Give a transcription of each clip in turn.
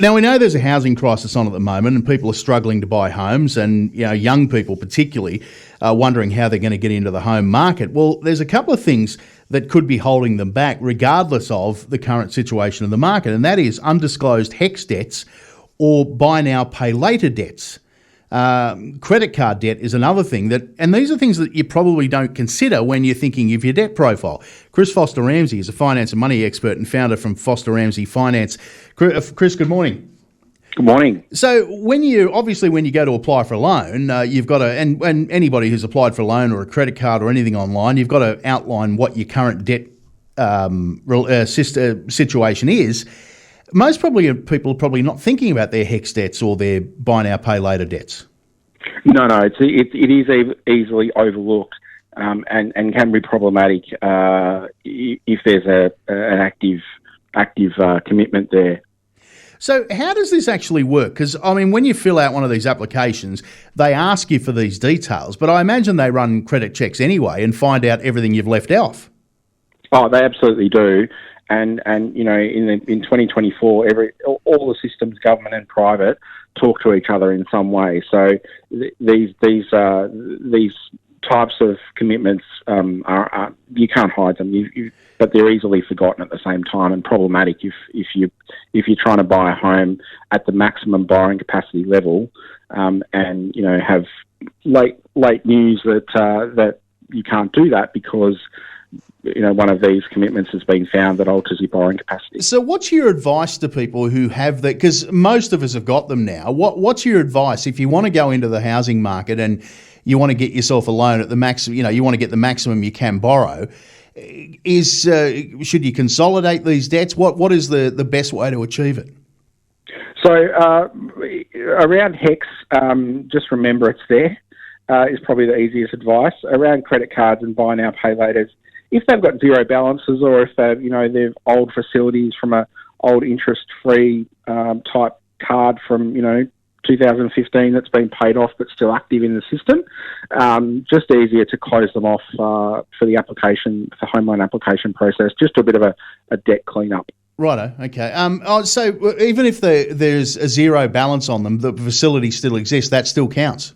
Now, we know there's a housing crisis on at the moment and people are struggling to buy homes and, young people particularly are wondering how they're going to get into the home market. Well, there's a couple of things that could be holding them back regardless of the current situation of the market, and that is undisclosed HECS debts or buy now, pay later debts. Credit card debt is another thing and these are things that you probably don't consider when you're thinking of your debt profile. Chris Foster-Ramsay is a finance and money expert and founder from Foster-Ramsay Finance. Chris, good morning. Good morning. So when you go to apply for a loan, you've got to, and anybody who's applied for a loan or a credit card or anything online, you've got to outline what your current debt situation is. Most people are probably not thinking about their HECS debts or their buy now, pay later debts. No, it is easily overlooked and can be problematic if there's an active commitment there. So how does this actually work? Because, when you fill out one of these applications, they ask you for these details, but I imagine they run credit checks anyway and find out everything you've left off. Oh, they absolutely do. And in 2024, all the systems, government and private, talk to each other in some way. So these types of commitments are you can't hide them. But they're easily forgotten at the same time and problematic if you're trying to buy a home at the maximum borrowing capacity level, and have late news that you can't do that because one of these commitments has been found that alters your borrowing capacity. So what's your advice to people who have that? Because most of us have got them now. What's your advice if you want to go into the housing market and you want to get yourself a loan at the maximum, you want to get the maximum you can borrow? Should you consolidate these debts? What is the best way to achieve it? So around HECS, just remember it's there, is probably the easiest advice. Around credit cards and buy now, pay laters, if they've got zero balances or if they've old facilities from a old interest-free type card from 2015 that's been paid off but still active in the system, just easier to close them off for the home loan application process. Just a bit of a debt cleanup. Righto, okay. So even if there's a zero balance on them, the facility still exists, that still counts?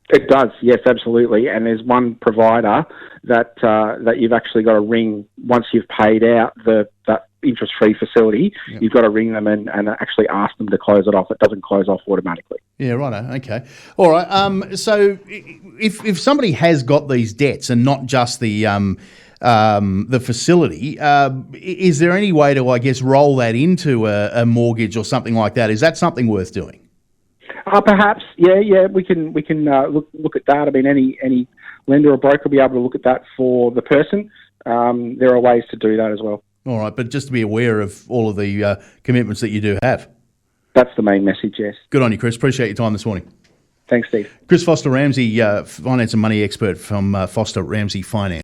It does, yes, absolutely. And there's one provider that you've actually got to ring once you've paid out that interest-free facility. Yep. You've got to ring them and actually ask them to close it off. It doesn't close off automatically. Yeah, righto, okay. All right. So if somebody has got these debts and not just the facility, is there any way to, roll that into a mortgage or something like that? Is that something worth doing? Perhaps, yeah. We can look at that. Any lender or broker will be able to look at that for the person. There are ways to do that as well. All right, but just to be aware of all of the commitments that you do have. That's the main message, yes. Good on you, Chris. Appreciate your time this morning. Thanks, Steve. Chris Foster-Ramsay, finance and money expert from Foster-Ramsay Finance.